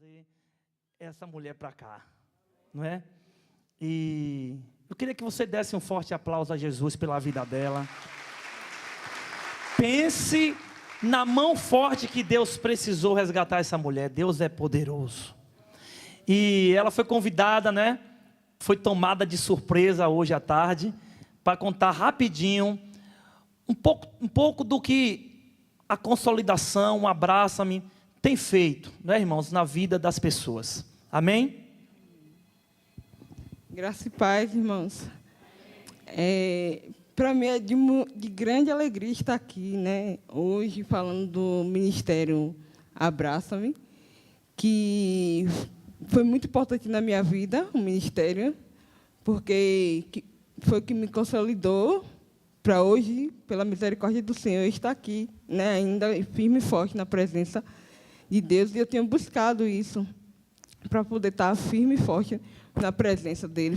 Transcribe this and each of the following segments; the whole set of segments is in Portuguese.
trazer essa mulher para cá, não é? E eu queria que você desse um forte aplauso a Jesus pela vida dela. Pense na mão forte que Deus precisou resgatar essa mulher. Deus é poderoso. E ela foi convidada, né? Foi tomada de surpresa hoje à tarde, para contar rapidinho um pouco do que a consolidação, o Abraça-me, tem feito, né, irmãos, na vida das pessoas. Amém? Graça e paz, irmãos. Para mim é de grande alegria estar aqui, né, hoje falando do Ministério Abraça-me, que foi muito importante na minha vida, o ministério, porque foi o que me consolidou para hoje, pela misericórdia do Senhor, estar aqui, né, ainda firme e forte na presença de Deus, e eu tenho buscado isso, para poder estar firme e forte na presença dele,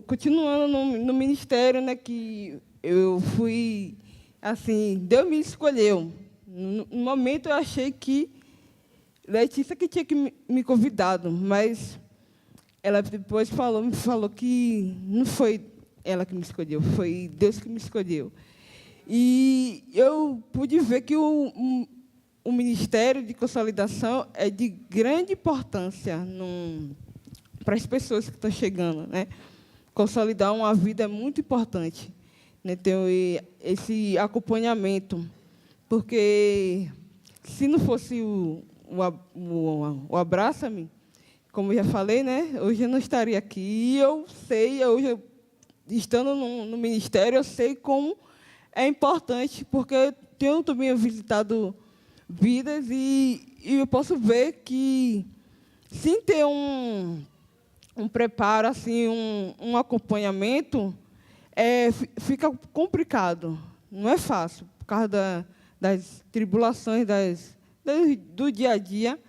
continuando no ministério, né, que eu fui, assim, Deus me escolheu. No momento eu achei que Letícia que tinha que me convidado, mas ela depois me falou que não foi ela que me escolheu, foi Deus que me escolheu. E eu pude ver que o Ministério de Consolidação é de grande importância para as pessoas que estão chegando, né? Consolidar uma vida é muito importante, né? Ter esse acompanhamento, porque se não fosse o Abraça-me, como eu já falei, né? Hoje eu não estaria aqui. E eu sei, hoje, estando no ministério, eu sei como é importante, porque eu tenho também visitado vidas e eu posso ver que, sem ter um preparo, assim, um acompanhamento, fica complicado. Não é fácil, por causa das tribulações, do dia a dia,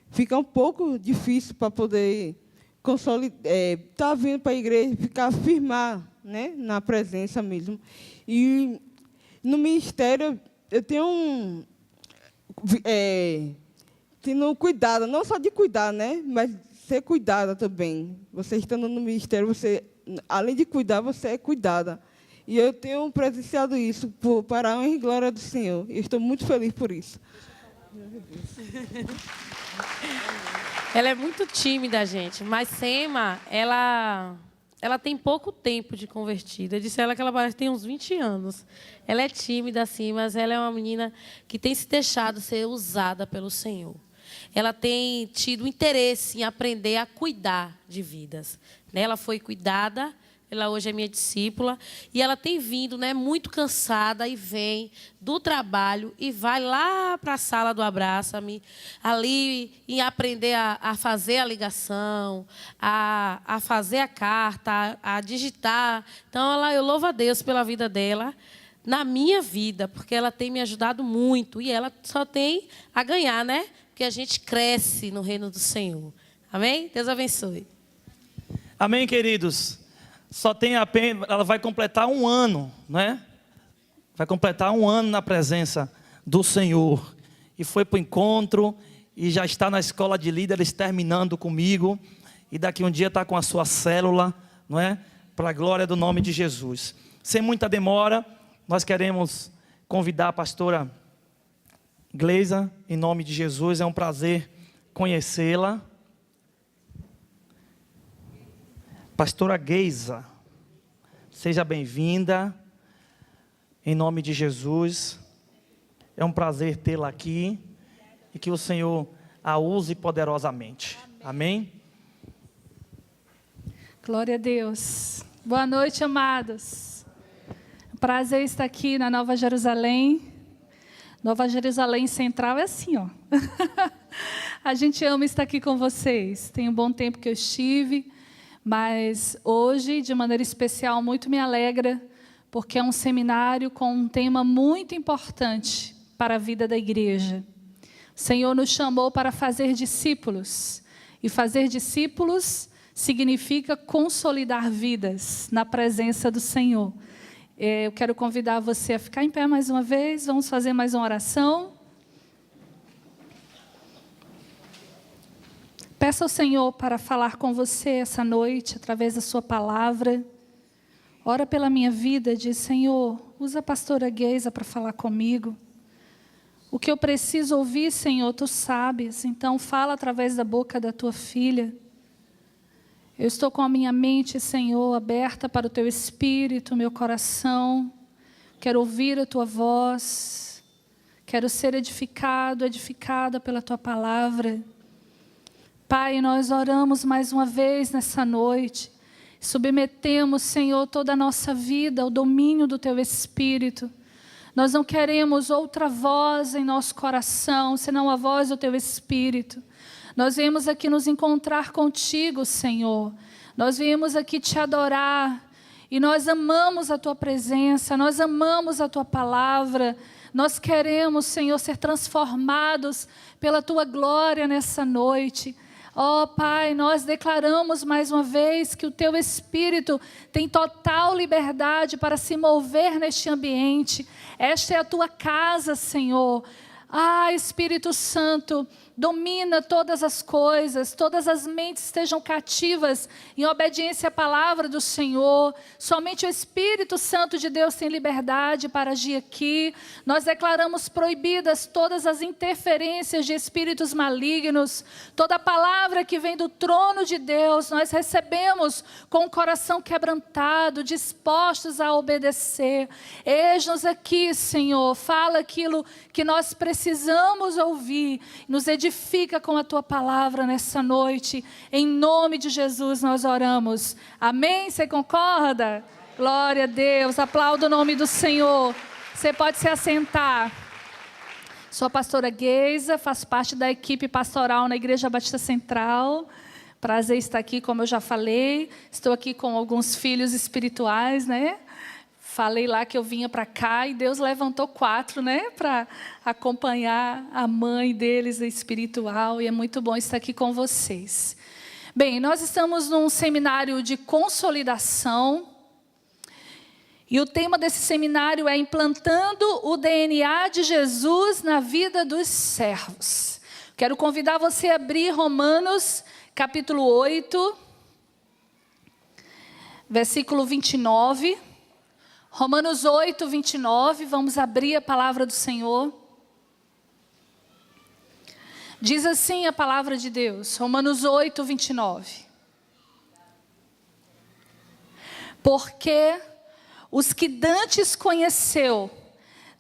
fica um pouco difícil para poder estar vindo para a igreja, ficar firmar, né, na presença mesmo. E no ministério eu tenho tendo cuidado, não só de cuidar, né, mas ser cuidada também. Você estando no ministério, você, além de cuidar, você é cuidada. E eu tenho presenciado isso para a honra e glória do Senhor. E estou muito feliz por isso. Ela é muito tímida, gente, mas Sema, ela tem pouco tempo de convertida. Eu disse a ela que ela parece que tem uns 20 anos. Ela é tímida, assim, mas ela é uma menina que tem se deixado ser usada pelo Senhor. Ela tem tido interesse em aprender a cuidar de vidas. Ela foi cuidada. Ela hoje é minha discípula e ela tem vindo, né, muito cansada e vem do trabalho e vai lá para a sala do Abraça-me, ali em aprender a fazer a ligação, a fazer a carta, a digitar. Então, eu louvo a Deus pela vida dela, na minha vida, porque ela tem me ajudado muito e ela só tem a ganhar, né? Porque a gente cresce no reino do Senhor. Amém? Deus abençoe. Amém, queridos. Só tem apenas, ela vai completar 1 ano, né? Vai completar 1 ano na presença do Senhor. E foi para o encontro, e já está na escola de líderes terminando comigo. E daqui um dia está com a sua célula, não é? Para a glória do nome de Jesus. Sem muita demora, nós queremos convidar a pastora Gleisa, em nome de Jesus. É um prazer conhecê-la. Pastora Geisa, seja bem-vinda, em nome de Jesus. É um prazer tê-la aqui e que o Senhor a use poderosamente. Amém? Glória a Deus. Boa noite, amados. Prazer estar aqui na Nova Jerusalém. Nova Jerusalém Central é assim, ó. A gente ama estar aqui com vocês. Tem um bom tempo que eu estive. Mas hoje, de maneira especial, muito me alegra, porque é um seminário com um tema muito importante para a vida da igreja. O Senhor nos chamou para fazer discípulos, e fazer discípulos significa consolidar vidas na presença do Senhor. Eu quero convidar você a ficar em pé mais uma vez, vamos fazer mais uma oração. Peça ao Senhor para falar com você essa noite, através da sua palavra. Ora pela minha vida, diz: Senhor, usa a pastora Geisa para falar comigo. O que eu preciso ouvir, Senhor, Tu sabes. Então fala através da boca da Tua filha. Eu estou com a minha mente, Senhor, aberta para o Teu Espírito, meu coração. Quero ouvir a Tua voz. Quero ser edificado, edificada pela Tua palavra. Pai, nós oramos mais uma vez nessa noite. Submetemos, Senhor, toda a nossa vida ao domínio do Teu Espírito. Nós não queremos outra voz em nosso coração, senão a voz do Teu Espírito. Nós viemos aqui nos encontrar contigo, Senhor. Nós viemos aqui te adorar. E nós amamos a Tua presença, nós amamos a Tua palavra. Nós queremos, Senhor, ser transformados pela Tua glória nessa noite. Ó Pai, nós declaramos mais uma vez que o Teu Espírito tem total liberdade para se mover neste ambiente. Esta é a Tua casa, Senhor. Espírito Santo, domina todas as coisas, todas as mentes estejam cativas em obediência à palavra do Senhor. Somente o Espírito Santo de Deus tem liberdade para agir aqui. Nós declaramos proibidas todas as interferências de espíritos malignos. Toda palavra que vem do trono de Deus, nós recebemos com o coração quebrantado, dispostos a obedecer. Eis-nos aqui, Senhor, fala aquilo que nós precisamos ouvir, nos edifica com a Tua palavra nessa noite. Em nome de Jesus nós oramos. Amém? Você concorda? Glória a Deus. Aplauda o nome do Senhor. Você pode se assentar. Sou a pastora Geisa, faço parte da equipe pastoral na Igreja Batista Central. Prazer estar aqui, como eu já falei. Estou aqui com alguns filhos espirituais, né? Falei lá que eu vinha para cá e Deus levantou 4, né? Para acompanhar a mãe deles espiritual. E é muito bom estar aqui com vocês. Bem, nós estamos num seminário de consolidação. E o tema desse seminário é implantando o DNA de Jesus na vida dos servos. Quero convidar você a abrir Romanos, capítulo 8, versículo 29. Romanos 8, 29, vamos abrir a palavra do Senhor. Diz assim a palavra de Deus, Romanos 8, 29. Porque os que dantes conheceu,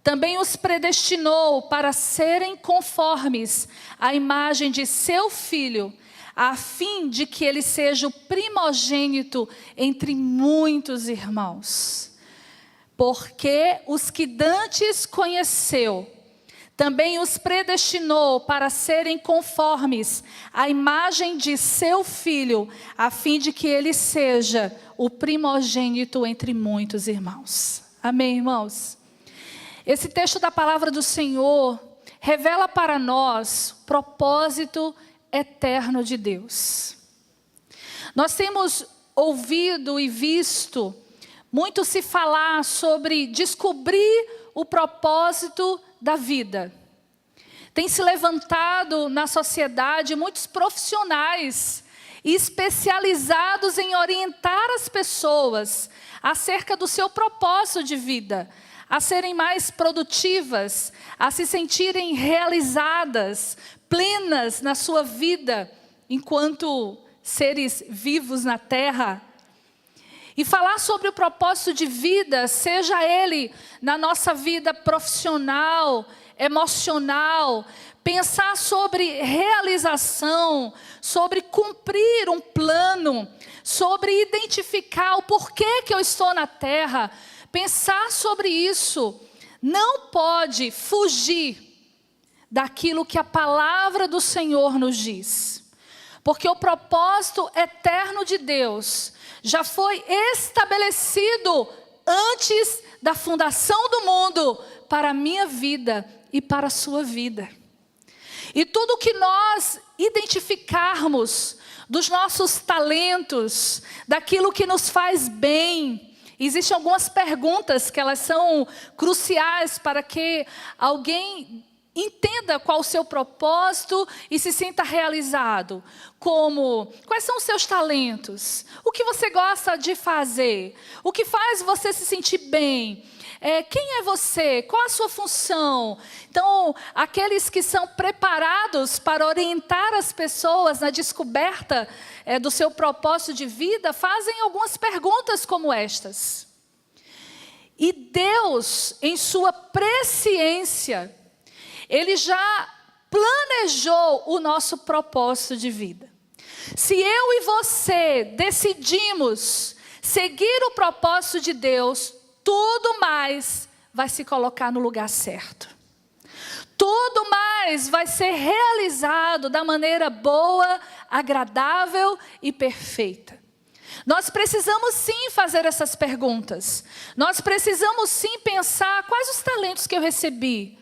também os predestinou para serem conformes à imagem de seu Filho, a fim de que ele seja o primogênito entre muitos irmãos. Porque os que dantes conheceu, também os predestinou para serem conformes à imagem de seu Filho, a fim de que ele seja o primogênito entre muitos irmãos. Amém, irmãos? Esse texto da palavra do Senhor revela para nós o propósito eterno de Deus. Nós temos ouvido e visto muito se falar sobre descobrir o propósito da vida. Tem se levantado na sociedade muitos profissionais especializados em orientar as pessoas acerca do seu propósito de vida, a serem mais produtivas, a se sentirem realizadas, plenas na sua vida, enquanto seres vivos na terra. E falar sobre o propósito de vida, seja ele na nossa vida profissional, emocional, pensar sobre realização, sobre cumprir um plano, sobre identificar o porquê que eu estou na terra, pensar sobre isso, não pode fugir daquilo que a palavra do Senhor nos diz. Porque o propósito eterno de Deus já foi estabelecido antes da fundação do mundo para a minha vida e para a sua vida. E tudo que nós identificarmos dos nossos talentos, daquilo que nos faz bem, existem algumas perguntas que elas são cruciais para que alguém entenda qual o seu propósito e se sinta realizado. Como, quais são os seus talentos? O que você gosta de fazer? O que faz você se sentir bem? Quem é você? Qual a sua função? Então, aqueles que são preparados para orientar as pessoas na descoberta do seu propósito de vida, fazem algumas perguntas como estas. E Deus, em sua presciência, Ele já planejou o nosso propósito de vida. Se eu e você decidimos seguir o propósito de Deus, tudo mais vai se colocar no lugar certo. Tudo mais vai ser realizado da maneira boa, agradável e perfeita. Nós precisamos sim fazer essas perguntas. Nós precisamos sim pensar quais os talentos que eu recebi.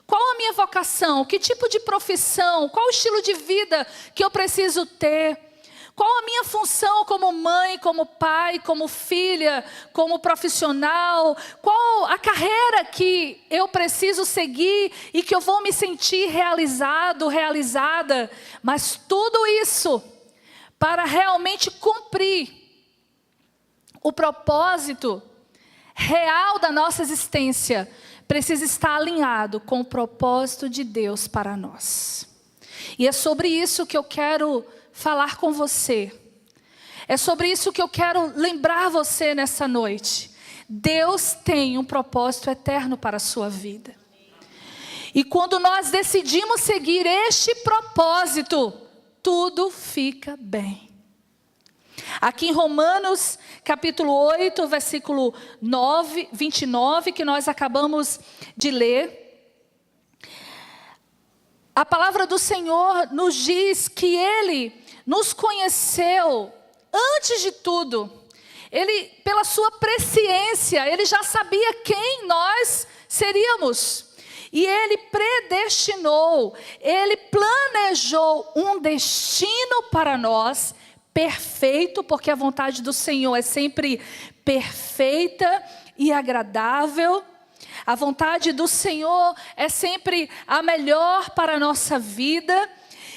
Qual a minha vocação? Que tipo de profissão? Qual o estilo de vida que eu preciso ter? Qual a minha função como mãe, como pai, como filha, como profissional? Qual a carreira que eu preciso seguir e que eu vou me sentir realizado, realizada? Mas tudo isso para realmente cumprir o propósito real da nossa existência, precisa estar alinhado com o propósito de Deus para nós. E é sobre isso que eu quero falar com você. É sobre isso que eu quero lembrar você nessa noite. Deus tem um propósito eterno para a sua vida. E quando nós decidimos seguir este propósito, tudo fica bem. Aqui em Romanos, capítulo 8, versículo 29, que nós acabamos de ler, a palavra do Senhor nos diz que Ele nos conheceu antes de tudo. Ele, pela sua presciência, Ele já sabia quem nós seríamos. E Ele predestinou, Ele planejou um destino para nós perfeito, porque a vontade do Senhor é sempre perfeita e agradável. A vontade do Senhor é sempre a melhor para a nossa vida.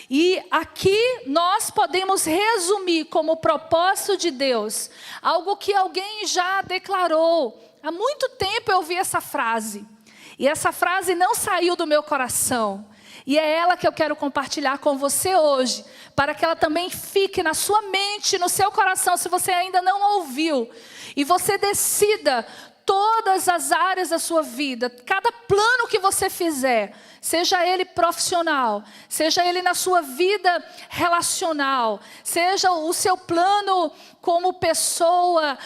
E aqui nós podemos resumir como propósito de Deus algo que alguém já declarou. Há muito tempo eu ouvi essa frase. E essa frase não saiu do meu coração. E é ela que eu quero compartilhar com você hoje, para que ela também fique na sua mente, no seu coração, se você ainda não ouviu. E você decida todas as áreas da sua vida, cada plano que você fizer, seja ele profissional, seja ele na sua vida relacional, seja o seu plano como pessoa,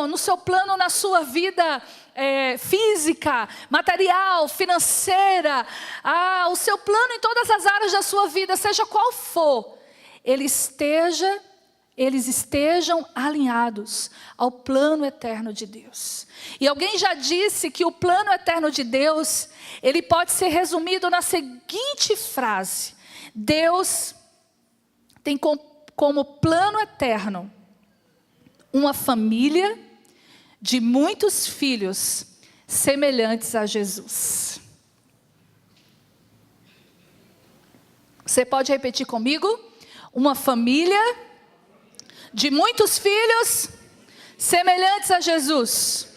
no seu plano na sua vida física, material, financeira, o seu plano em todas as áreas da sua vida, seja qual for, eles estejam alinhados ao plano eterno de Deus. E alguém já disse que o plano eterno de Deus, ele pode ser resumido na seguinte frase: Deus tem como plano eterno uma família de muitos filhos semelhantes a Jesus. Você pode repetir comigo? Uma família de muitos filhos semelhantes a Jesus.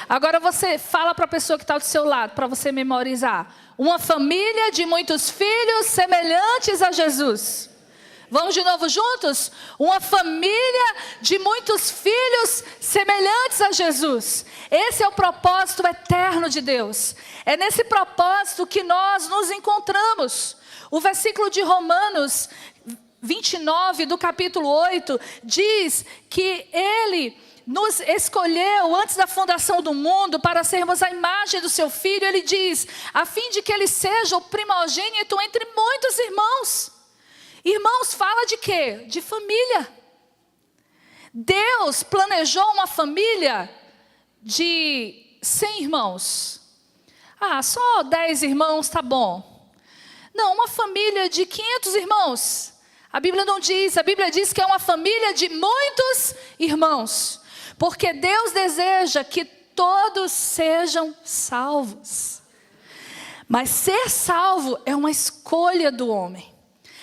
Agora você fala para a pessoa que está do seu lado, para você memorizar. Uma família de muitos filhos semelhantes a Jesus. Vamos de novo juntos? Uma família de muitos filhos semelhantes a Jesus. Esse é o propósito eterno de Deus. É nesse propósito que nós nos encontramos. O versículo de Romanos 29, do capítulo 8, diz que Ele nos escolheu antes da fundação do mundo para sermos a imagem do seu Filho. Ele diz, a fim de que Ele seja o primogênito entre muitos irmãos. Irmãos, fala de quê? De família. Deus planejou uma família de 100 irmãos. Só 10 irmãos tá bom. Não, uma família de 500 irmãos. A Bíblia não diz, a Bíblia diz que é uma família de muitos irmãos. Porque Deus deseja que todos sejam salvos. Mas ser salvo é uma escolha do homem.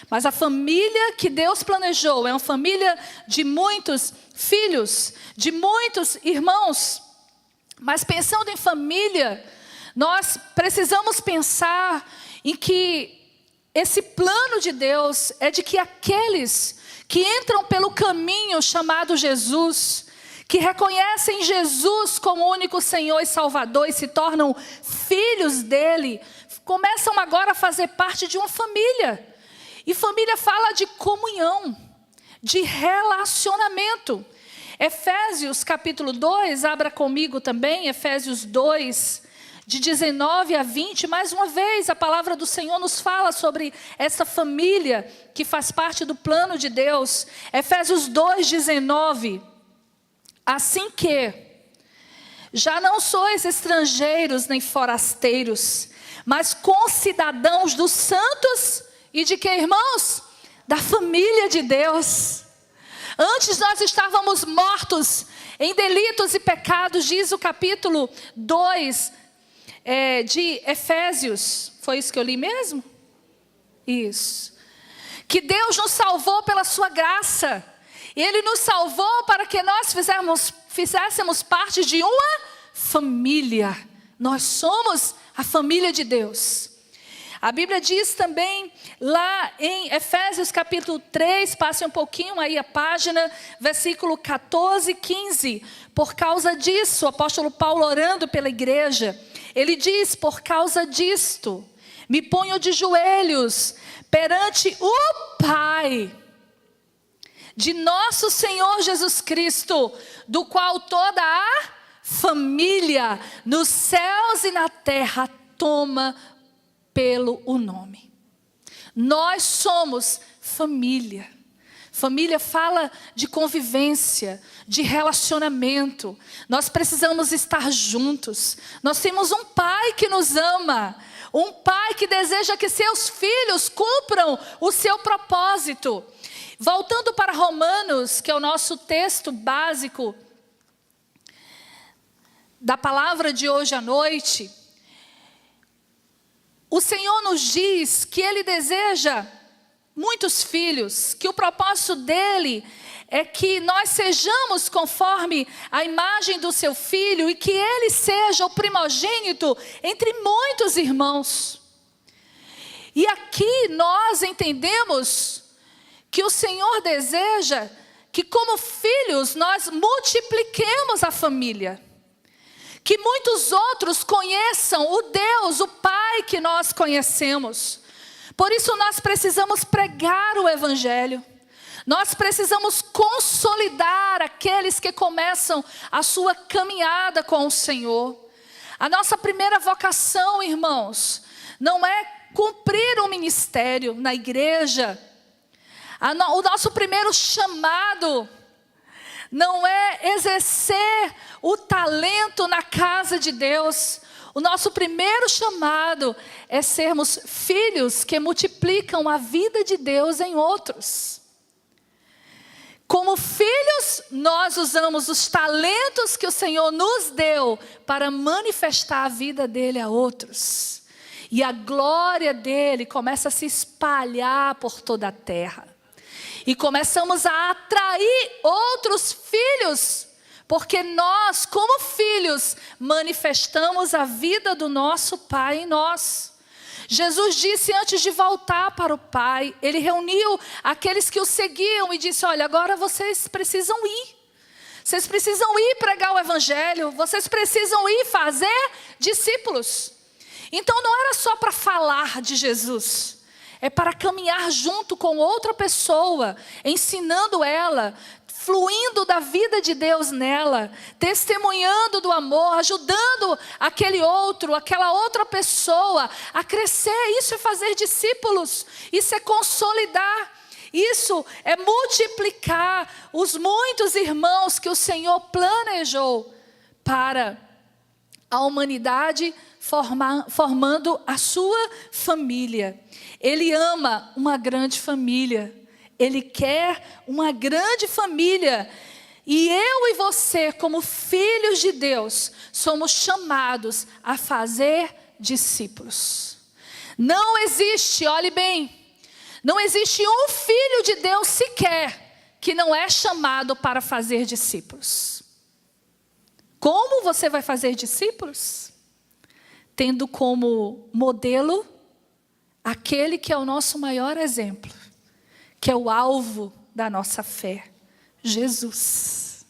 Mas a família que Deus planejou é uma família de muitos filhos, de muitos irmãos. Mas pensando em família, nós precisamos pensar em que esse plano de Deus é de que aqueles que entram pelo caminho chamado Jesus, que reconhecem Jesus como único Senhor e Salvador e se tornam filhos dele, começam agora a fazer parte de uma família. E família fala de comunhão, de relacionamento. Efésios capítulo 2, abra comigo também, Efésios 2, de 19 a 20. Mais uma vez, a palavra do Senhor nos fala sobre essa família que faz parte do plano de Deus. Efésios 2, 19. Assim que já não sois estrangeiros nem forasteiros, mas concidadãos dos santos e de que, irmãos? Da família de Deus. Antes nós estávamos mortos em delitos e pecados, diz o capítulo 2 de Efésios. Foi isso que eu li mesmo? Isso. Que Deus nos salvou pela sua graça. E Ele nos salvou para que nós fizéssemos parte de uma família. Nós somos a família de Deus. A Bíblia diz também lá em Efésios capítulo 3, passe um pouquinho aí a página, versículo 14 e 15. Por causa disso, o apóstolo Paulo orando pela igreja, ele diz: por causa disto, me ponho de joelhos perante o Pai de nosso Senhor Jesus Cristo, do qual toda a família nos céus e na terra toma pelo o nome. Nós somos família. Família fala de convivência, de relacionamento. Nós precisamos estar juntos. Nós temos um Pai que nos ama, um Pai que deseja que seus filhos cumpram o seu propósito. Voltando para Romanos, que é o nosso texto básico da palavra de hoje à noite, o Senhor nos diz que Ele deseja muitos filhos, que o propósito dEle é que nós sejamos conforme a imagem do seu Filho e que Ele seja o primogênito entre muitos irmãos. E aqui nós entendemos que o Senhor deseja que como filhos nós multipliquemos a família. Que muitos outros conheçam o Deus, o Pai que nós conhecemos. Por isso nós precisamos pregar o Evangelho. Nós precisamos consolidar aqueles que começam a sua caminhada com o Senhor. A nossa primeira vocação, irmãos, não é cumprir um ministério na igreja. O nosso primeiro chamado não é exercer o talento na casa de Deus. O nosso primeiro chamado é sermos filhos que multiplicam a vida de Deus em outros. Como filhos, nós usamos os talentos que o Senhor nos deu para manifestar a vida dele a outros. E a glória dele começa a se espalhar por toda a terra. E começamos a atrair outros filhos, porque nós, como filhos, manifestamos a vida do nosso Pai em nós. Jesus disse antes de voltar para o Pai, Ele reuniu aqueles que o seguiam e disse: olha, agora vocês precisam ir. Vocês precisam ir pregar o Evangelho, vocês precisam ir fazer discípulos. Então não era só para falar de Jesus. É para caminhar junto com outra pessoa, ensinando ela, fluindo da vida de Deus nela, testemunhando do amor, ajudando aquele outro, aquela outra pessoa a crescer. Isso é fazer discípulos, isso é consolidar, isso é multiplicar os muitos irmãos que o Senhor planejou para a humanidade, formando a sua família. Ele ama uma grande família. Ele quer uma grande família. E eu e você, como filhos de Deus, somos chamados a fazer discípulos. Não existe, olhe bem, não existe um filho de Deus sequer que não é chamado para fazer discípulos. Como você vai fazer discípulos? Tendo como modelo aquele que é o nosso maior exemplo, que é o alvo da nossa fé, Jesus.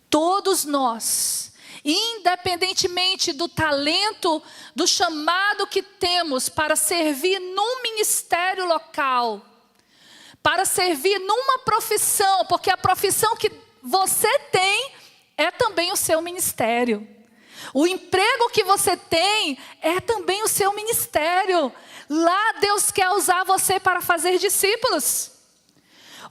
Todos nós, independentemente do talento, do chamado que temos para servir num ministério local, para servir numa profissão, porque a profissão que você tem é também o seu ministério. O emprego que você tem é também o seu ministério. Lá Deus quer usar você para fazer discípulos.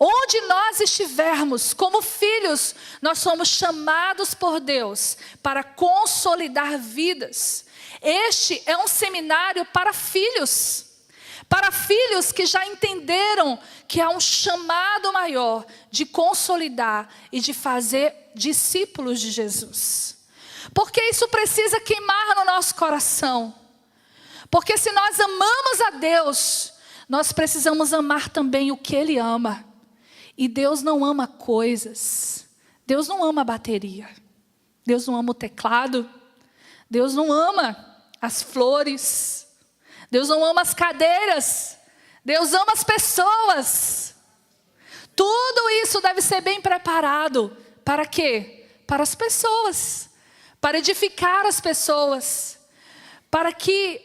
Onde nós estivermos como filhos, nós somos chamados por Deus para consolidar vidas. Este é um seminário para filhos que já entenderam que há um chamado maior de consolidar e de fazer discípulos de Jesus. Porque isso precisa queimar no nosso coração. Porque se nós amamos a Deus, nós precisamos amar também o que Ele ama. E Deus não ama coisas. Deus não ama a bateria. Deus não ama o teclado. Deus não ama as flores. Deus não ama as cadeiras. Deus ama as pessoas. Tudo isso deve ser bem preparado. Para quê? Para as pessoas. Para edificar as pessoas. Para que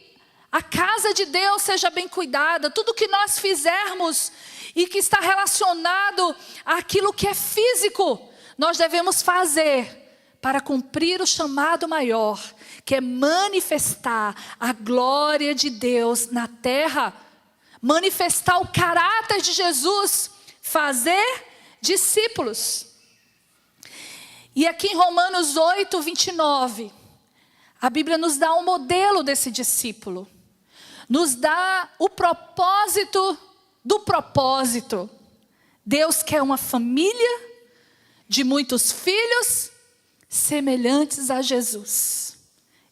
a casa de Deus seja bem cuidada. Tudo que nós fizermos e que está relacionado àquilo que é físico, nós devemos fazer para cumprir o chamado maior, que é manifestar a glória de Deus na terra, manifestar o caráter de Jesus, fazer discípulos. E aqui em Romanos 8, 29, a Bíblia nos dá um modelo desse discípulo, nos dá o propósito do propósito. Deus quer uma família de muitos filhos semelhantes a Jesus.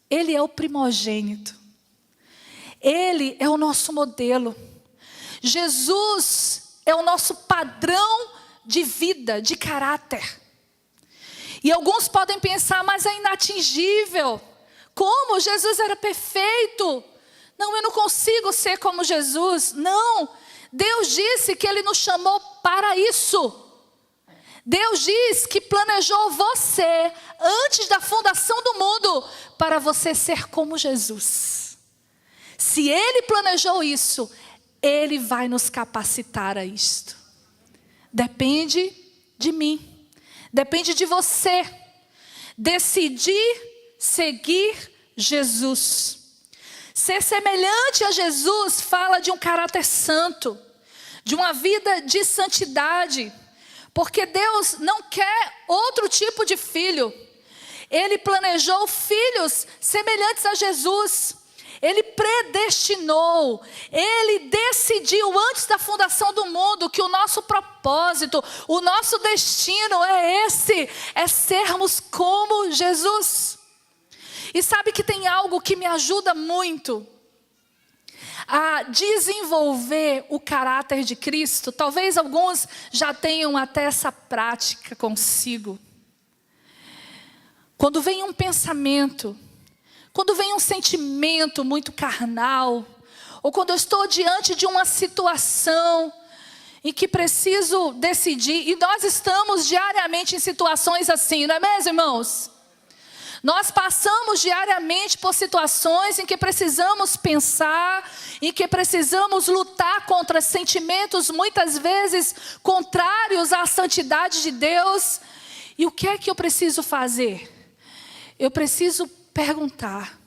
Ele é o primogênito. Ele é o nosso modelo. Jesus é o nosso padrão de vida, de caráter. E alguns podem pensar, mas é inatingível. Como? Jesus era perfeito. Não, eu não consigo ser como Jesus. Não. Deus disse que Ele nos chamou para isso. Deus diz que planejou você antes da fundação do mundo para você ser como Jesus. Se Ele planejou isso, Ele vai nos capacitar a isto. Depende de mim, depende de você decidir seguir Jesus. Ser semelhante a Jesus fala de um caráter santo, de uma vida de santidade, porque Deus não quer outro tipo de filho. Ele planejou filhos semelhantes a Jesus. Ele predestinou, Ele decidiu antes da fundação do mundo que o nosso propósito, o nosso destino é esse, é sermos como Jesus. E sabe que tem algo que me ajuda muito a desenvolver o caráter de Cristo? Talvez alguns já tenham até essa prática consigo. Quando vem um pensamento, quando vem um sentimento muito carnal, ou quando eu estou diante de uma situação em que preciso decidir, e nós estamos diariamente em situações assim, não é mesmo, irmãos? Nós passamos diariamente por situações em que precisamos pensar, em que precisamos lutar contra sentimentos muitas vezes contrários à santidade de Deus. E o que é que eu preciso fazer? Eu preciso perguntar: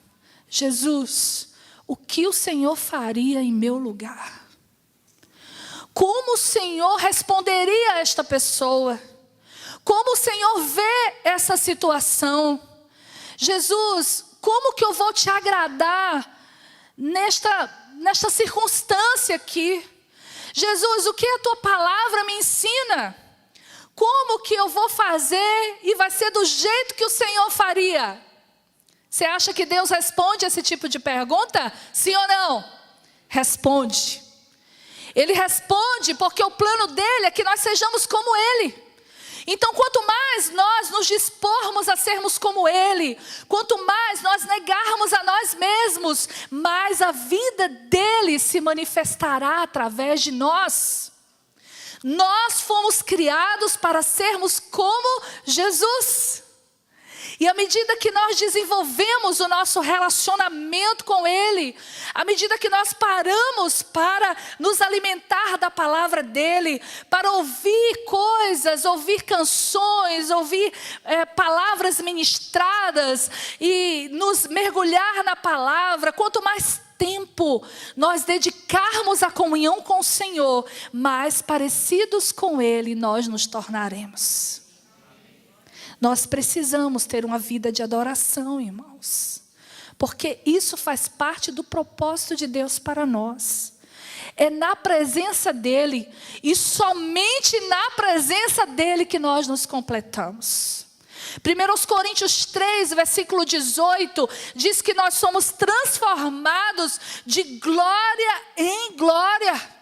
Jesus, o que o Senhor faria em meu lugar? Como o Senhor responderia a esta pessoa? Como o Senhor vê essa situação? Jesus, como que eu vou te agradar nesta circunstância aqui? Jesus, o que a tua palavra me ensina? Como que eu vou fazer e vai ser do jeito que o Senhor faria? Você acha que Deus responde esse tipo de pergunta? Sim ou não? Responde. Ele responde porque o plano dele é que nós sejamos como ele. Então, quanto mais nós nos dispormos a sermos como ele, quanto mais nós negarmos a nós mesmos, mais a vida dele se manifestará através de nós. Nós fomos criados para sermos como Jesus. E à medida que nós desenvolvemos o nosso relacionamento com ele, à medida que nós paramos para nos alimentar da palavra dele, para ouvir coisas, ouvir canções, ouvir palavras ministradas e nos mergulhar na palavra, quanto mais tempo nós dedicarmos à comunhão com o Senhor, mais parecidos com ele nós nos tornaremos. Nós precisamos ter uma vida de adoração, irmãos, porque isso faz parte do propósito de Deus para nós. É na presença dele e somente na presença dele que nós nos completamos. 1 Coríntios 3, versículo 18, diz que nós somos transformados de glória em glória.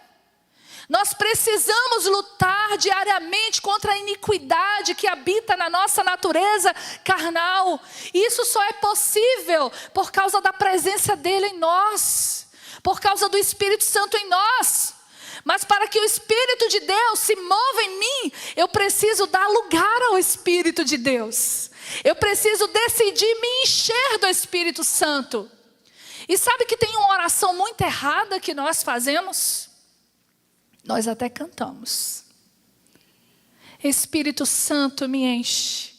Nós precisamos lutar diariamente contra a iniquidade que habita na nossa natureza carnal. Isso só é possível por causa da presença dele em nós, por causa do Espírito Santo em nós. Mas para que o Espírito de Deus se mova em mim, eu preciso dar lugar ao Espírito de Deus. Eu preciso decidir me encher do Espírito Santo. E sabe que tem uma oração muito errada que nós fazemos? Nós até cantamos. Espírito Santo me enche.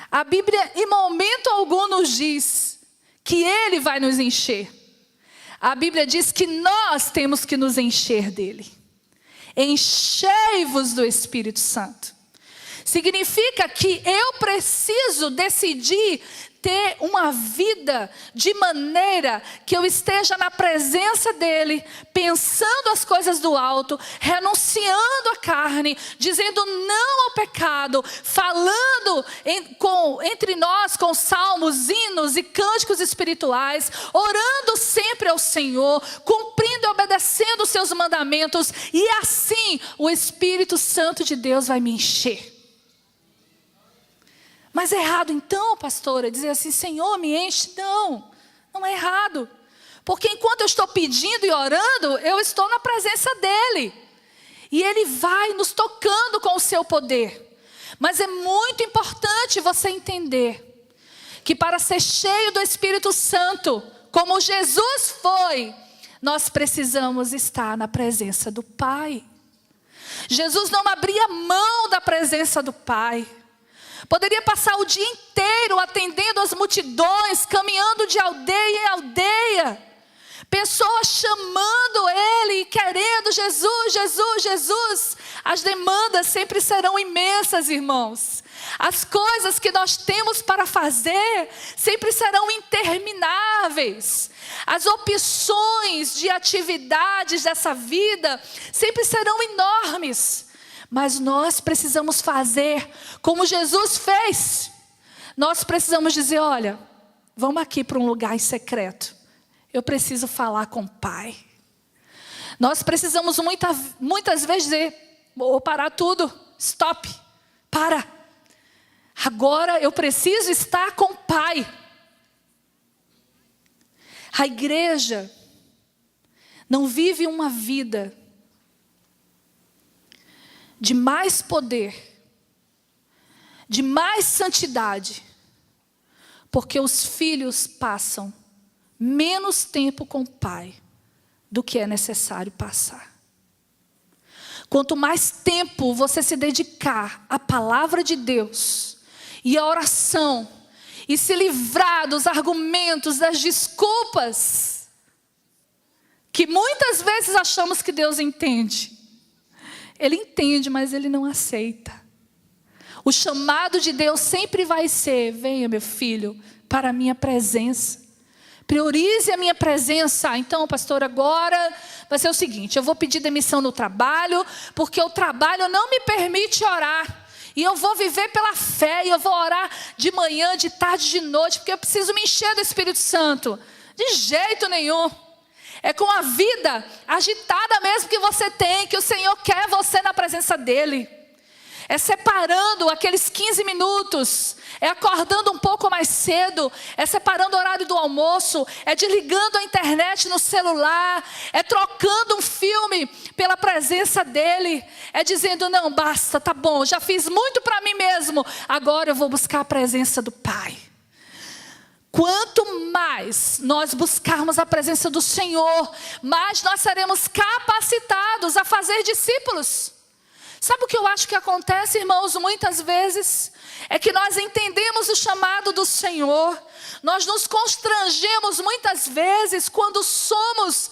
A Bíblia em momento algum nos diz que ele vai nos encher. A Bíblia diz que nós temos que nos encher dele. Enchei-vos do Espírito Santo. Significa que eu preciso decidir ter uma vida de maneira que eu esteja na presença dele, pensando as coisas do alto, renunciando à carne, dizendo não ao pecado, falando entre nós com salmos, hinos e cânticos espirituais, orando sempre ao Senhor, cumprindo e obedecendo os seus mandamentos, e assim o Espírito Santo de Deus vai me encher. Mas é errado então, pastora, dizer assim, Senhor, me enche? Não, não é errado. Porque enquanto eu estou pedindo e orando, eu estou na presença dele. E ele vai nos tocando com o seu poder. Mas é muito importante você entender que para ser cheio do Espírito Santo, como Jesus foi, nós precisamos estar na presença do Pai. Jesus não abria mão da presença do Pai. Poderia passar o dia inteiro atendendo as multidões, caminhando de aldeia em aldeia. Pessoas chamando ele e querendo Jesus, Jesus, Jesus. As demandas sempre serão imensas, irmãos. As coisas que nós temos para fazer sempre serão intermináveis. As opções de atividades dessa vida sempre serão enormes. Mas nós precisamos fazer como Jesus fez. Nós precisamos dizer, olha, vamos aqui para um lugar secreto. Eu preciso falar com o Pai. Nós precisamos muitas vezes dizer, vou parar tudo, stop, para. Agora eu preciso estar com o Pai. A igreja não vive uma vida de mais poder, de mais santidade, porque os filhos passam menos tempo com o Pai do que é necessário passar. Quanto mais tempo você se dedicar à palavra de Deus e à oração, e se livrar dos argumentos, das desculpas, que muitas vezes achamos que Deus entende. Ele entende, mas ele não aceita. O chamado de Deus sempre vai ser, venha meu filho, para a minha presença. Priorize a minha presença. Então, pastor, agora vai ser o seguinte, eu vou pedir demissão no trabalho, porque o trabalho não me permite orar. E eu vou viver pela fé, e eu vou orar de manhã, de tarde, de noite, porque eu preciso me encher do Espírito Santo. De jeito nenhum. É com a vida agitada mesmo que você tem, que o Senhor quer você na presença dEle. É separando aqueles 15 minutos, é acordando um pouco mais cedo, é separando o horário do almoço, é desligando a internet no celular, é trocando um filme pela presença dEle, é dizendo, não, basta, tá bom, já fiz muito para mim mesmo, agora eu vou buscar a presença do Pai. Quanto mais nós buscarmos a presença do Senhor, mais nós seremos capacitados a fazer discípulos. Sabe o que eu acho que acontece, irmãos, muitas vezes? É que nós entendemos o chamado do Senhor. Nós nos constrangemos muitas vezes quando somos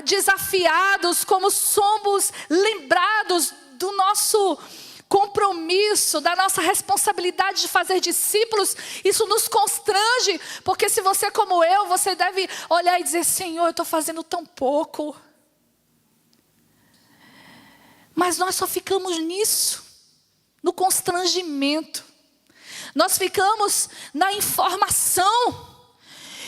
desafiados, como somos lembrados do nosso compromisso, da nossa responsabilidade de fazer discípulos. Isso nos constrange, porque se você como eu, você deve olhar e dizer, Senhor, eu estou fazendo tão pouco. Mas nós só ficamos nisso, no constrangimento. Nós ficamos na informação.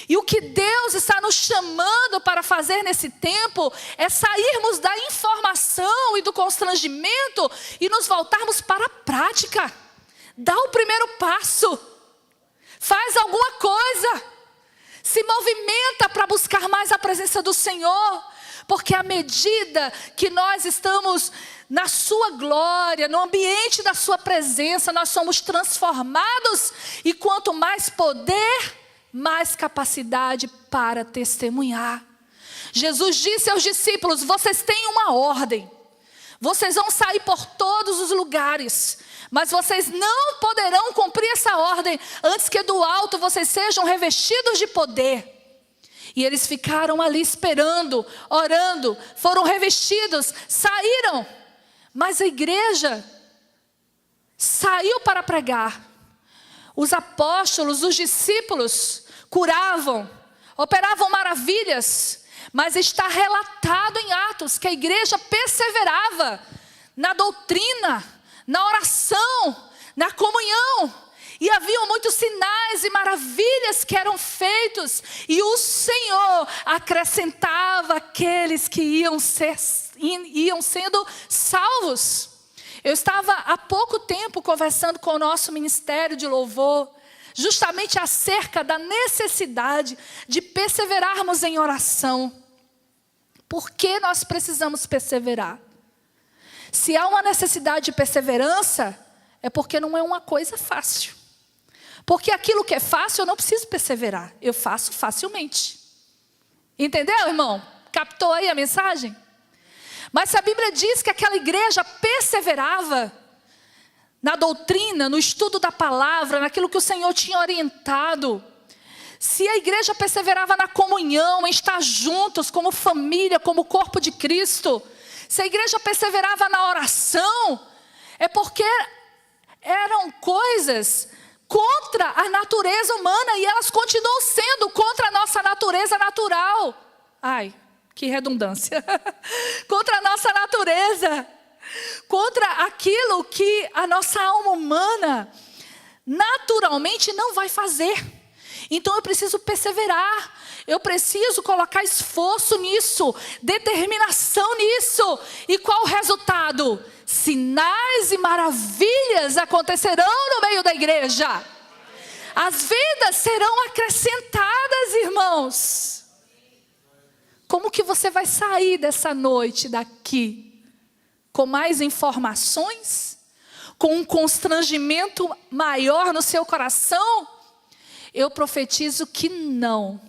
E o que Deus está nos chamando para fazer nesse tempo é sairmos da informação e do constrangimento e nos voltarmos para a prática. Dá o primeiro passo. Faz alguma coisa. Se movimenta para buscar mais a presença do Senhor. Porque à medida que nós estamos na sua glória, no ambiente da sua presença, nós somos transformados. E quanto mais poder, mais capacidade para testemunhar. Jesus disse aos discípulos, vocês têm uma ordem. Vocês vão sair por todos os lugares. Mas vocês não poderão cumprir essa ordem antes que do alto vocês sejam revestidos de poder. E eles ficaram ali esperando, orando, foram revestidos, saíram. Mas a igreja saiu para pregar. Os apóstolos, os discípulos curavam, operavam maravilhas. Mas está relatado em Atos que a igreja perseverava na doutrina, na oração, na comunhão. E haviam muitos sinais e maravilhas que eram feitos. E o Senhor acrescentava aqueles que iam sendo salvos. Eu estava há pouco tempo conversando com o nosso ministério de louvor, justamente acerca da necessidade de perseverarmos em oração. Por que nós precisamos perseverar? Se há uma necessidade de perseverança, é porque não é uma coisa fácil. Porque aquilo que é fácil, eu não preciso perseverar. Eu faço facilmente. Entendeu, irmão? Captou aí a mensagem? Mas se a Bíblia diz que aquela igreja perseverava na doutrina, no estudo da palavra, naquilo que o Senhor tinha orientado. Se a igreja perseverava na comunhão, em estar juntos como família, como corpo de Cristo. Se a igreja perseverava na oração, é porque eram coisas contra a natureza humana e elas continuam sendo contra a nossa natureza natural. Ai, que redundância. Contra a nossa natureza. Contra aquilo que a nossa alma humana naturalmente não vai fazer. Então eu preciso perseverar. Eu preciso colocar esforço nisso, determinação nisso. E qual o resultado? Sinais e maravilhas acontecerão no meio da igreja. As vidas serão acrescentadas, irmãos. Como que você vai sair dessa noite daqui? Com mais informações? Com um constrangimento maior no seu coração? Eu profetizo que não.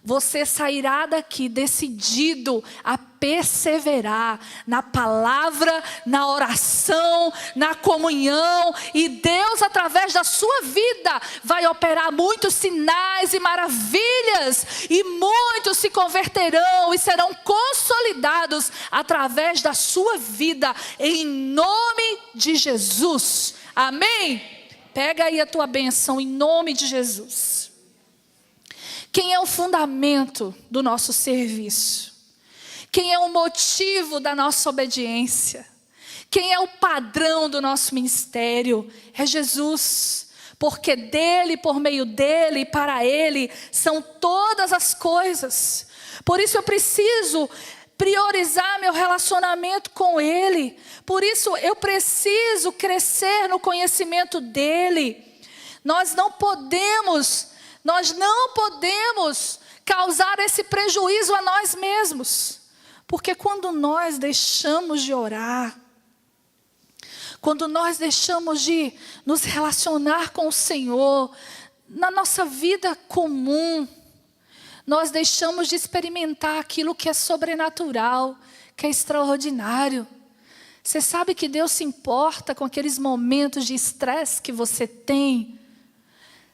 Você sairá daqui decidido a perseverar na palavra, na oração, na comunhão. E Deus, através da sua vida, vai operar muitos sinais e maravilhas. E muitos se converterão e serão consolidados através da sua vida. Em nome de Jesus. Amém? Pega aí a tua bênção em nome de Jesus. Quem é o fundamento do nosso serviço? Quem é o motivo da nossa obediência? Quem é o padrão do nosso ministério? É Jesus. Porque dele, por meio dele e para ele são todas as coisas. Por isso eu preciso priorizar meu relacionamento com ele. Por isso eu preciso crescer no conhecimento dele. Nós não podemos causar esse prejuízo a nós mesmos. Porque quando nós deixamos de orar, quando nós deixamos de nos relacionar com o Senhor, na nossa vida comum, nós deixamos de experimentar aquilo que é sobrenatural, que é extraordinário. Você sabe que Deus se importa com aqueles momentos de estresse que você tem?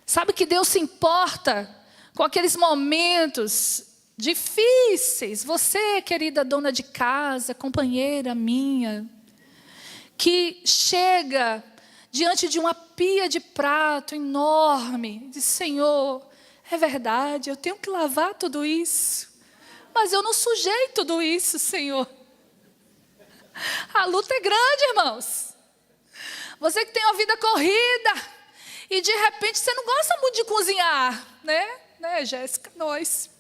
Sabe que Deus se importa com aqueles momentos difíceis? Você, querida dona de casa, companheira minha, que chega diante de uma pia de prato enorme, diz: Senhor, é verdade, eu tenho que lavar tudo isso, mas eu não sujei tudo isso, Senhor. A luta é grande, irmãos. Você que tem uma vida corrida e de repente você não gosta muito de cozinhar, né, Jéssica? Nós.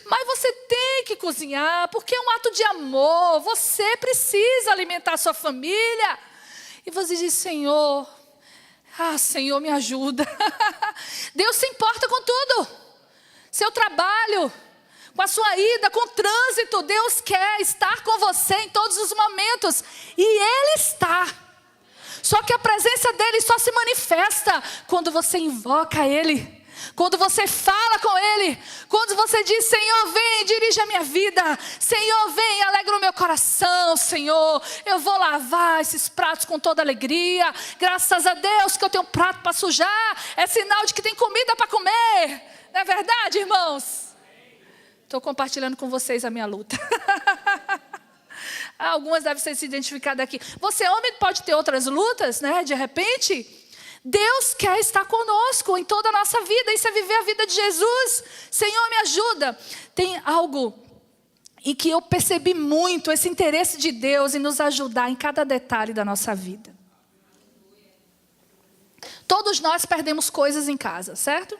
Mas você tem que cozinhar, porque é um ato de amor. Você precisa alimentar a sua família. E você diz: Senhor, Senhor, me ajuda. Deus se importa com tudo. Seu trabalho, com a sua ida, com o trânsito. Deus quer estar com você em todos os momentos. E Ele está. Só que a presença dEle só se manifesta quando você invoca Ele. Quando você fala com Ele, quando você diz: Senhor, vem, dirige a minha vida. Sinal, vem, alegra o meu coração, Senhor. Eu vou lavar esses pratos com toda alegria. Graças a Deus que eu tenho um prato para sujar. É sinal de que tem comida para comer. Não é verdade, irmãos? Estou compartilhando com vocês a minha luta. Algumas devem ser se identificadas aqui. Você, homem, pode ter outras lutas, né? De repente... Deus quer estar conosco em toda a nossa vida. Isso é viver a vida de Jesus. Senhor, me ajuda. Tem algo em que eu percebi muito esse interesse de Deus em nos ajudar em cada detalhe da nossa vida. Todos nós perdemos coisas em casa, certo?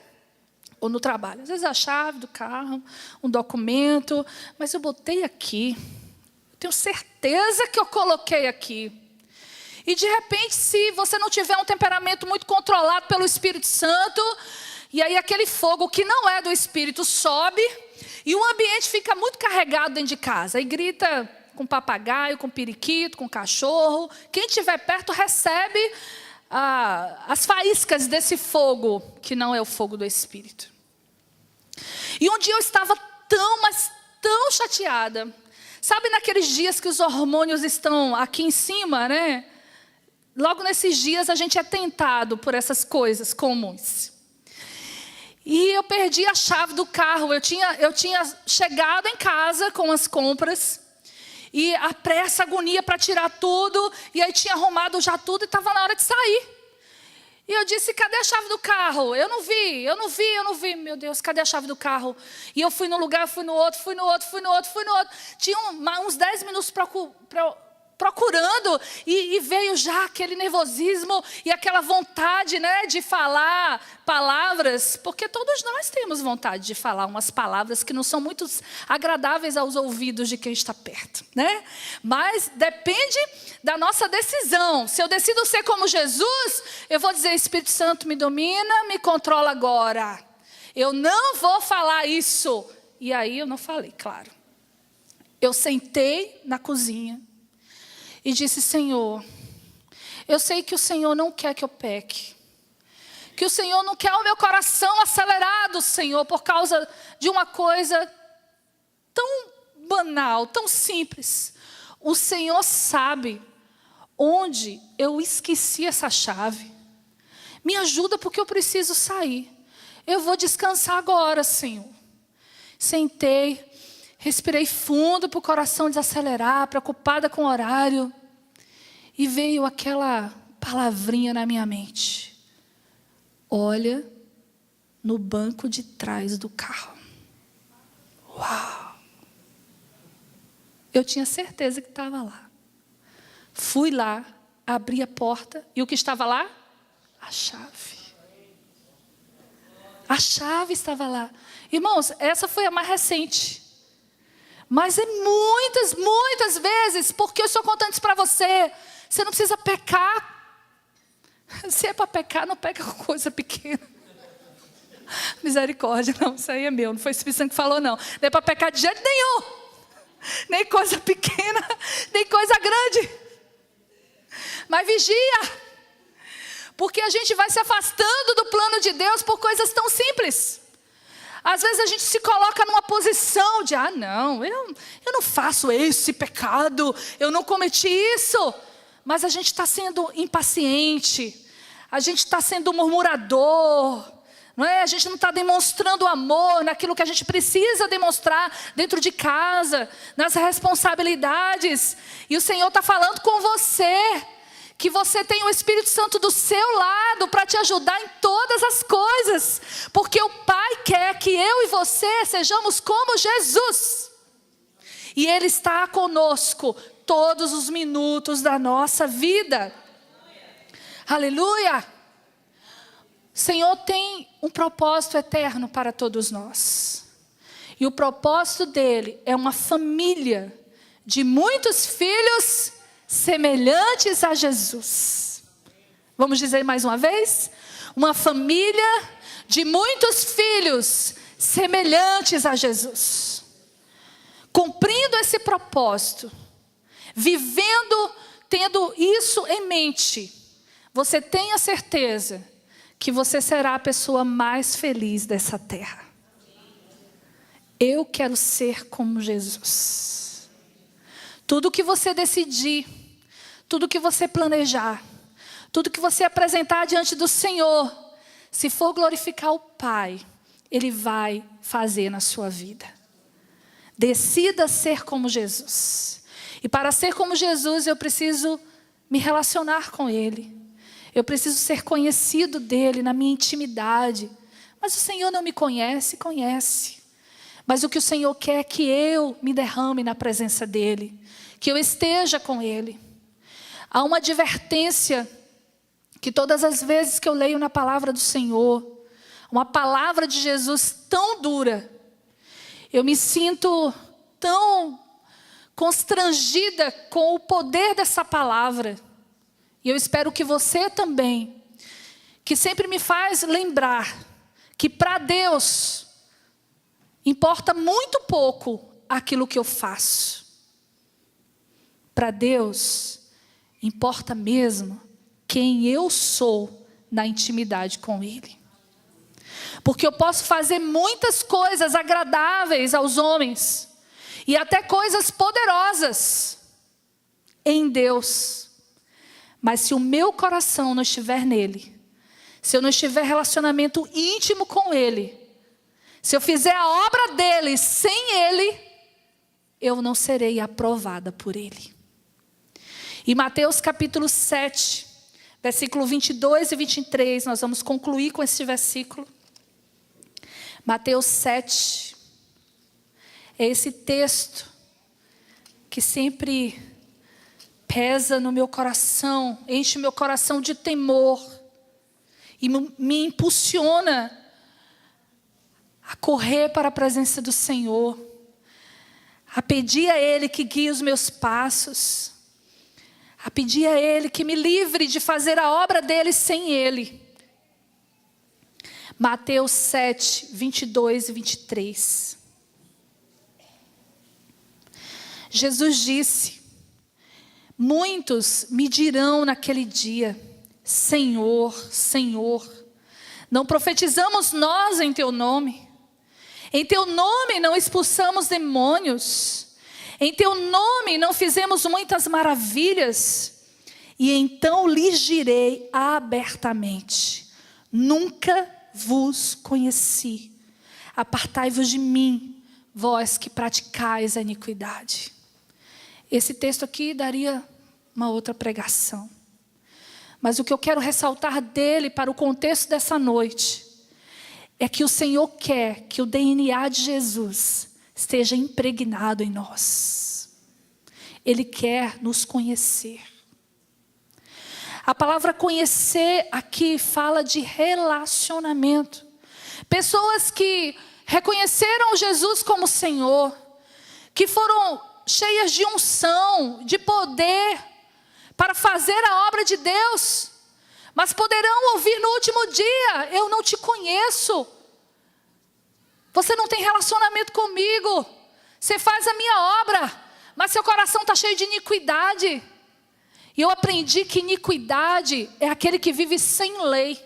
Ou no trabalho. Às vezes a chave do carro, um documento. Mas eu botei aqui. Eu tenho certeza que eu coloquei aqui. E de repente, se você não tiver um temperamento muito controlado pelo Espírito Santo, e aí aquele fogo que não é do Espírito sobe, e o ambiente fica muito carregado dentro de casa. Aí grita com papagaio, com periquito, com cachorro. Quem estiver perto recebe as faíscas desse fogo, que não é o fogo do Espírito. E um dia eu estava mas tão chateada. Sabe naqueles dias que os hormônios estão aqui em cima, né? Logo nesses dias a gente é tentado por essas coisas comuns. E eu perdi a chave do carro. Eu tinha chegado em casa com as compras. E a pressa, a agonia para tirar tudo. E aí tinha arrumado já tudo e estava na hora de sair. E eu disse: cadê a chave do carro? Eu não vi. Meu Deus, cadê a chave do carro? E eu fui num lugar, fui no outro. Tinha uns 10 minutos procurando e veio já aquele nervosismo e aquela vontade, né, de falar palavras, porque todos nós temos vontade de falar umas palavras que não são muito agradáveis aos ouvidos de quem está perto, né? Mas depende da nossa decisão. Se eu decido ser como Jesus, eu vou dizer: Espírito Santo, me domina, me controla agora. Eu não vou falar isso. E aí eu não falei, claro. Eu sentei na cozinha e disse: Senhor, eu sei que o Senhor não quer que eu peque. Que o Senhor não quer o meu coração acelerado, Senhor, por causa de uma coisa tão banal, tão simples. O Senhor sabe onde eu esqueci essa chave. Me ajuda porque eu preciso sair. Eu vou descansar agora, Senhor. Sentei. Respirei fundo para o coração desacelerar, preocupada com o horário. E veio aquela palavrinha na minha mente: olha no banco de trás do carro. Uau! Eu tinha certeza que estava lá. Fui lá, abri a porta e o que estava lá? A chave. A chave estava lá. Irmãos, essa foi a mais recente. Mas é muitas vezes, porque eu estou contando isso para você. Você não precisa pecar. Se é para pecar, não peca com coisa pequena. Misericórdia, não, isso aí é meu. Não foi o Espírito Santo que falou, não. Não é para pecar de jeito nenhum. Nem coisa pequena, nem coisa grande. Mas vigia. Porque a gente vai se afastando do plano de Deus por coisas tão simples. Às vezes a gente se coloca numa posição de, não, eu não faço esse pecado, eu não cometi isso. Mas a gente está sendo impaciente, a gente está sendo murmurador, não é? A gente não está demonstrando amor naquilo que a gente precisa demonstrar dentro de casa, nas responsabilidades. E o Senhor está falando com você, que você tem o Espírito Santo do seu lado para te ajudar em todas as coisas. Porque o Pai quer que eu e você sejamos como Jesus. E Ele está conosco todos os minutos da nossa vida. Aleluia! O Senhor tem um propósito eterno para todos nós. E o propósito dele é uma família de muitos filhos semelhantes a Jesus. Vamos dizer mais uma vez? Uma família de muitos filhos semelhantes a Jesus. Cumprindo esse propósito, vivendo, tendo isso em mente, você tenha certeza que você será a pessoa mais feliz dessa terra. Eu quero ser como Jesus. Tudo que você decidir, tudo que você planejar, tudo que você apresentar diante do Senhor, se for glorificar o Pai, Ele vai fazer na sua vida. Decida ser como Jesus. E para ser como Jesus, eu preciso me relacionar com Ele. Eu preciso ser conhecido dEle na minha intimidade. Mas o Senhor não me conhece, conhece. Mas o que o Senhor quer é que eu me derrame na presença dEle. Que eu esteja com Ele. Há uma advertência que todas as vezes que eu leio na palavra do Senhor, uma palavra de Jesus tão dura, eu me sinto tão constrangida com o poder dessa palavra. E eu espero que você também, que sempre me faz lembrar que para Deus importa muito pouco aquilo que eu faço. Para Deus importa mesmo quem eu sou na intimidade com Ele. Porque eu posso fazer muitas coisas agradáveis aos homens e até coisas poderosas em Deus. Mas se o meu coração não estiver nele, se eu não estiver em relacionamento íntimo com Ele, se eu fizer a obra dele sem Ele, eu não serei aprovada por Ele. Em Mateus capítulo 7, versículo 22 e 23, nós vamos concluir com esse versículo. Mateus 7, é esse texto que sempre pesa no meu coração, enche meu coração de temor e me impulsiona a correr para a presença do Senhor, a pedir a Ele que guie os meus passos, a pedir a Ele que me livre de fazer a obra dEle sem Ele. Mateus 7, 22 e 23. Jesus disse: muitos me dirão naquele dia: Senhor, Senhor, não profetizamos nós em Teu nome? Em Teu nome não expulsamos demônios? Em Teu nome não fizemos muitas maravilhas? E então lhes direi abertamente: nunca vos conheci. Apartai-vos de mim, vós que praticais a iniquidade. Esse texto aqui daria uma outra pregação. Mas o que eu quero ressaltar dele para o contexto dessa noite é que o Senhor quer que o DNA de Jesus esteja impregnado em nós. Ele quer nos conhecer. A palavra conhecer aqui fala de relacionamento. Pessoas que reconheceram Jesus como Senhor, que foram cheias de unção, de poder, para fazer a obra de Deus, mas poderão ouvir no último dia: eu não te conheço, você não tem relacionamento comigo, você faz a minha obra, mas seu coração está cheio de iniquidade. E eu aprendi que iniquidade é aquele que vive sem lei,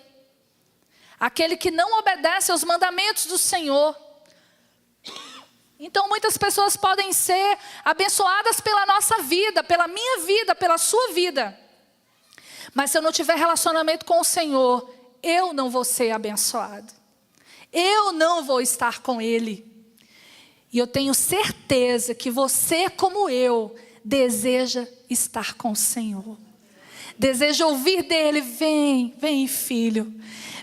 aquele que não obedece aos mandamentos do Senhor. Então muitas pessoas podem ser abençoadas pela nossa vida, pela minha vida, pela sua vida. Mas se eu não tiver relacionamento com o Senhor, eu não vou ser abençoado. Eu não vou estar com Ele. E eu tenho certeza que você, como eu, deseja estar com o Senhor. Deseja ouvir dEle: vem, vem filho.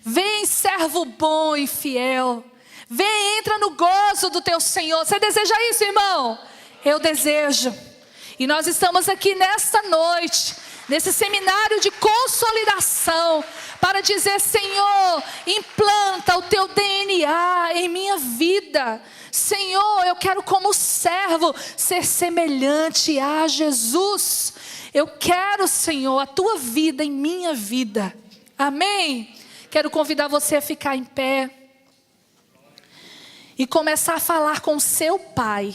Vem servo bom e fiel. Vem, entra no gozo do teu Senhor. Você deseja isso, irmão? Eu desejo. E nós estamos aqui nesta noite, nesse seminário de consolidação, para dizer: Senhor, implanta o teu DNA em minha vida. Senhor, eu quero como servo ser semelhante a Jesus. Eu quero, Senhor, a tua vida em minha vida. Amém? Quero convidar você a ficar em pé e começar a falar com seu pai.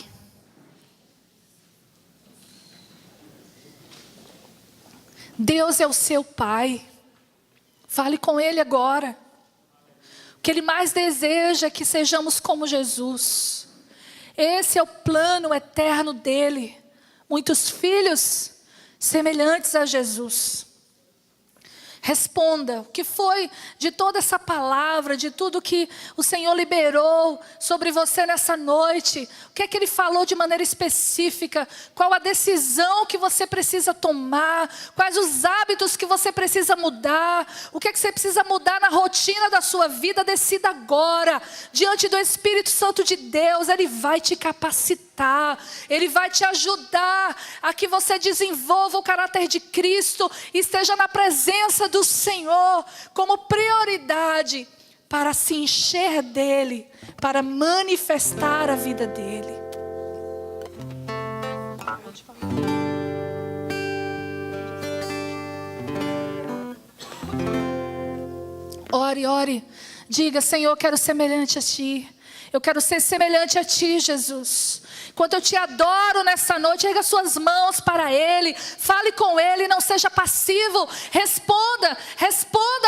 Deus é o seu pai. Fale com Ele agora. O que Ele mais deseja é que sejamos como Jesus. Esse é o plano eterno dEle. Muitos filhos semelhantes a Jesus. Responda, o que foi de toda essa palavra, de tudo que o Senhor liberou sobre você nessa noite? O que é que Ele falou de maneira específica? Qual a decisão que você precisa tomar? Quais os hábitos que você precisa mudar? O que é que você precisa mudar na rotina da sua vida? Decida agora, diante do Espírito Santo de Deus. Ele vai te capacitar, Ele vai te ajudar a que você desenvolva o caráter de Cristo e esteja na presença do Senhor como prioridade para se encher dEle, para manifestar a vida dEle. Ore, ore. Diga: Senhor, eu quero ser semelhante a Ti. Eu quero ser semelhante a Ti, Jesus. Enquanto eu te adoro nessa noite, erga suas mãos para Ele. Fale com Ele, não seja passivo. Responda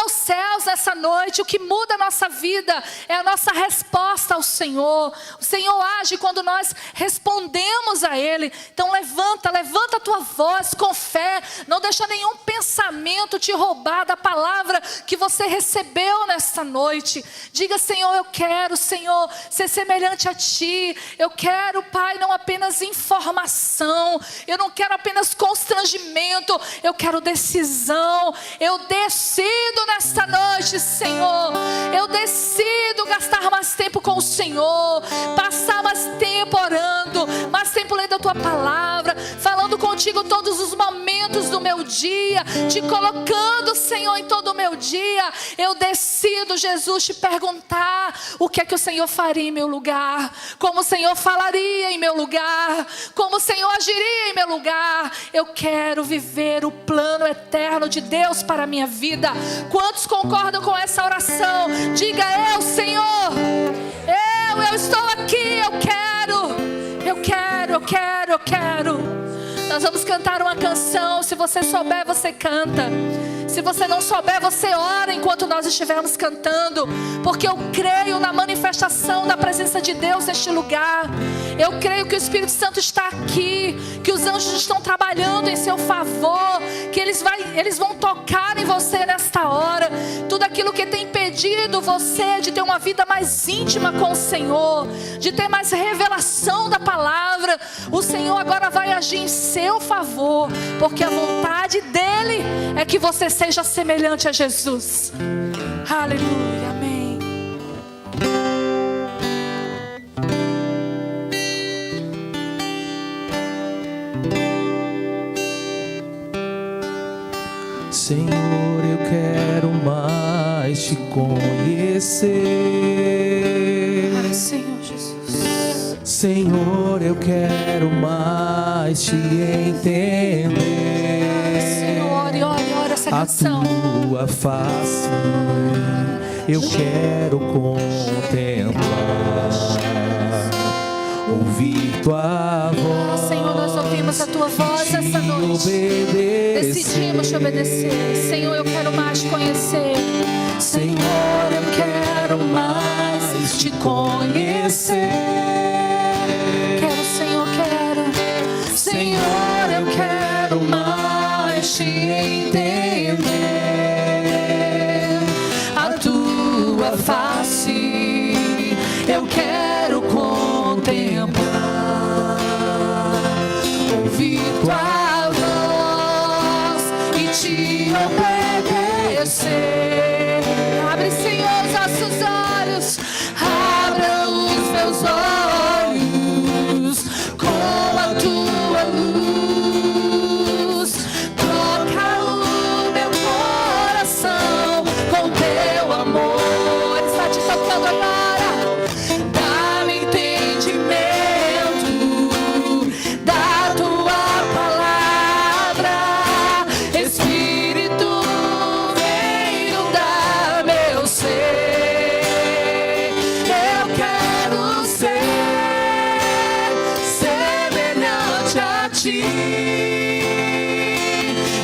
aos céus nessa noite. O que muda a nossa vida é a nossa resposta ao Senhor. O Senhor age quando nós respondemos a Ele. Então levanta a tua voz com fé. Não deixa nenhum pensamento te roubar da palavra que você recebeu nesta noite. Diga: Senhor, eu quero, Senhor, ser semelhante a Ti. Eu quero, Pai, não apenas informação. Eu não quero apenas constrangimento. Eu quero decisão. Eu decido nesta noite, Senhor. Eu decido gastar mais tempo com o Senhor. Passar mais tempo orando. Mais tempo lendo a Tua palavra. Falando contigo todos os momentos do meu dia. Te colocando, Senhor, em todo o meu dia. Eu decido, Jesus, te perguntar o que é que o Senhor faria em meu lugar. Como o Senhor falaria em meu lugar. Como o Senhor agiria em meu lugar. Eu quero viver o plano eterno de Deus para a minha vida. Quantos concordam com essa oração? Diga: eu, Senhor, eu estou aqui, eu quero. Nós vamos cantar uma canção. Se você souber, você canta. Se você não souber, você ora enquanto nós estivermos cantando. Porque eu creio na manifestação da presença de Deus neste lugar. Eu creio que o Espírito Santo está aqui. Que os anjos estão trabalhando em seu favor. Que eles vão tocar em você nesta hora. Tudo aquilo que tem impedido você de ter uma vida mais íntima com o Senhor. De ter mais revelação da palavra. O Senhor agora vai agir em seu favor. Porque a vontade dEle é que você seja semelhante a Jesus. Aleluia, amém. Senhor, eu quero mais te conhecer. Ai, Senhor Jesus. Senhor, eu quero mais te entender. Senhor, ore essa canção. A tua face eu quero contemplar, ouvir tua voz. Senhor, nós ouvimos a tua voz essa noite. Decidimos te obedecer. Senhor, eu quero mais te conhecer. Senhor, eu quero mais te conhecer. Quero, Senhor, quero. Senhor, eu quero mais te entender. A tua face eu quero contemplar, ouvir tua voz e te obedecer. Abre, Senhor, os nossos olhos. Abra os meus olhos com a tua luz. Toca o meu coração com teu amor. Ele está te tocando agora. Dá-me entendimento da tua palavra. Espírito, vem inundar meu ser. Eu quero ser semelhante a ti.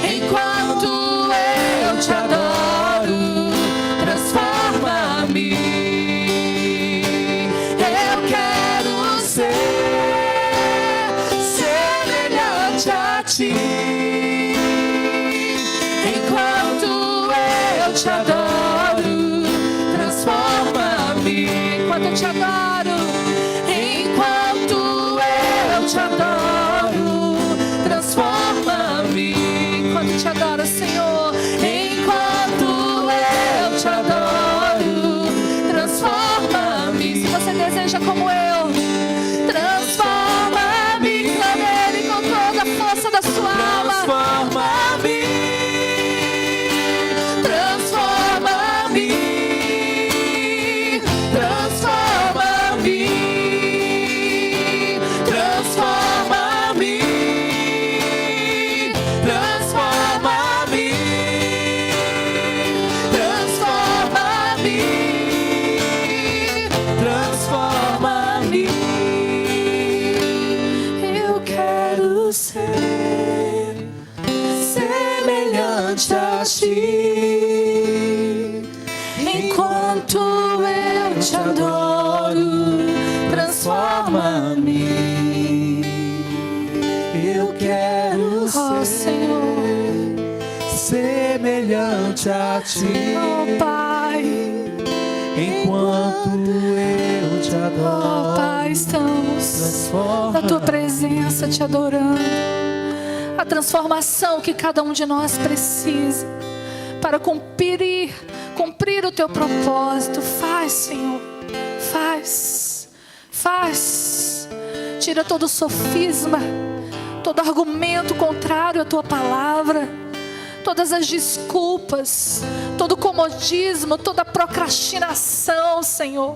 Enquanto eu te adoro, transforma-me. Eu quero ser semelhante a ti. Enquanto eu te adoro, transforma-me. Enquanto eu te adoro. Enquanto eu te adoro, transforma-me. Enquanto eu te adoro, Senhor. Enquanto eu te adoro, transforma-me. Se você deseja como eu, Transforma-me, clame Ele com toda a força da sua alma. transforma-me, transforma-me, transforma-me, transforma-me, transforma-me, transforma-me, transforma-me. Eu quero ser semelhante a ti. Enquanto eu te adoro, transforma-me. Eu quero Oh, ser Senhor. semelhante a ti. Oh, Pai. Enquanto eu te Oh, adoro, Pai, estamos na tua transforma-me. presença te adorando. A transformação que cada um de nós precisa para cumprir o teu propósito. Faz, Senhor. Faz. Tira todo sofisma, todo argumento contrário à tua palavra, todas as desculpas, todo comodismo, toda procrastinação, Senhor.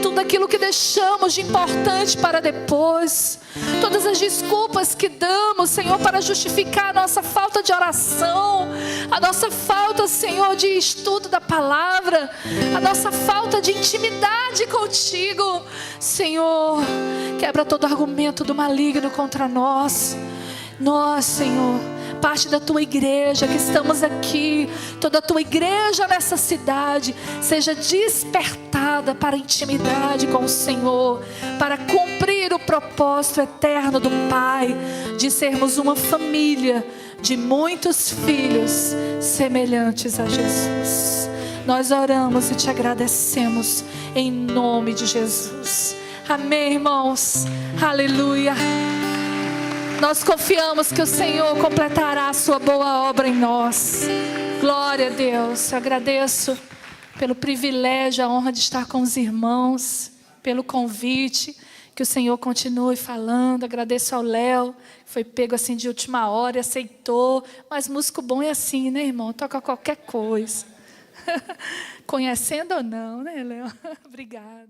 Tudo aquilo que deixamos de importante para depois, todas as desculpas que damos, Senhor, para justificar a nossa falta de oração, a nossa falta, Senhor, de estudo da palavra, a nossa falta de intimidade contigo. Senhor, quebra todo argumento do maligno contra nós. Nós, Senhor, parte da tua igreja que estamos aqui, toda a tua igreja nessa cidade, seja despertada para a intimidade com o Senhor, para cumprir o propósito eterno do Pai, de sermos uma família de muitos filhos semelhantes a Jesus. Nós oramos e te agradecemos em nome de Jesus. Amém, irmãos. Aleluia. Nós confiamos que o Senhor completará a sua boa obra em nós. Glória a Deus. Eu agradeço pelo privilégio, a honra de estar com os irmãos, pelo convite. Que o Senhor continue falando. Agradeço ao Léo, que foi pego assim de última hora e aceitou. Mas músico bom é assim, né, irmão? Toca qualquer coisa. Conhecendo ou não, né, Léo? Obrigada.